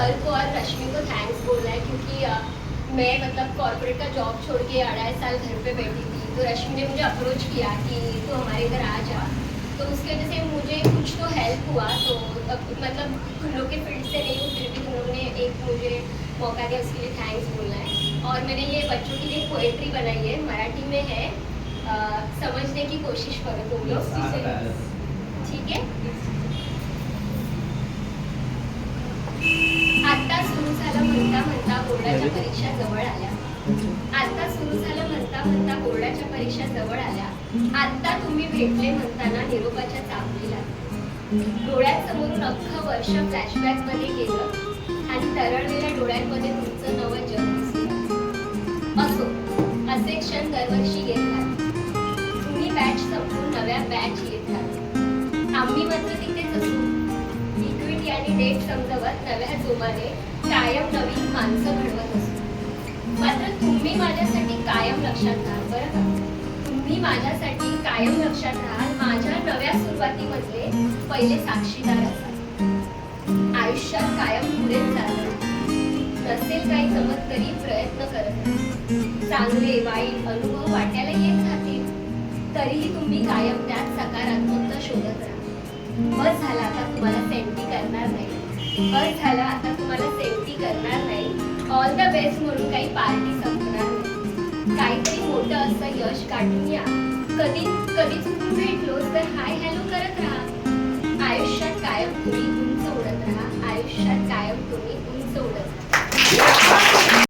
Sir को और रश्मि को थैंक्स बोलना है, क्योंकि मैं मतलब कॉर्पोरेट का जॉब छोड़ के 2.5 साल घर पे बैठी थी, तो रश्मि ने मुझे अप्रोच किया कि तू हमारे घर आ जा, तो उसकी वजह से मुझे कुछ तो हेल्प हुआ। तो मतलब तुम लोग के फील्ड से नहीं हूँ, फिर भी तुम लोगों ने एक मुझे मौका दिया, उसके लिए थैंक्स बोलना है। और मैंने ये बच्चों के लिए पोएट्री बनाई है, मराठी में है, समझने की कोशिश करो तुम लोग, ठीक है। आता सुरू झालं म्हणता म्हणता बोर्डाच्या परीक्षा जवळ आल्या, आता सुरू झालं म्हणता म्हणता बोर्डाच्या परीक्षा जवळ आल्या, आता तुम्ही भेटले म्हणताना निरोपाच्या चांगलीला, डोळ्यासमोरून अख्खं वर्ष फ्लॅशबॅक मध्ये गेलं आणि तरळलेल्या डोळ्यांमध्ये तुमचं नवं जग दिसलं। असो, असे क्षण दरवर्षी येत राहतात, तुम्ही बॅच संपून नव्या बॅच येत राहतात, आम्ही मात्र तिथेच असू, इक्विटी आणि डेट समजवत नव्या जोमाने कायम नवीन माणसं घडवत असतो। मात्र तुम्ही माझ्यासाठी कायम लक्षात राहाल, बरं का? तुम्ही माझ्यासाठी कायम लक्षात राहाल, माझ्या नव्या सुरुवातीमधले पहिले साक्षीदार असाल। आयुष्यात कायम पुढेच चालणार, नसेल काही जमत तरी प्रयत्न करत राहा, चांगले वाईट अनुभव वाट्याला येत राहतील, तरीही तुम्ही कायम त्यात सकारात्मकता शोधत राहा। बस झाला, आता तुम्हाला सेंटी करणार नाही, बस झाला, आता तुम्हाला सेंटी करणार नाही, ऑल द बेस्ट म्हणून काही पार्टी संपणार नाही, काहीतरी मोठं असं यश गाठून या, कधी कधी चुकून भेटलो तर हाय हॅलो करत राहा, आयुष्यात कायम तुम्ही उंच उडत राहा, आयुष्यात कायम तुम्ही उंच उडत राहा।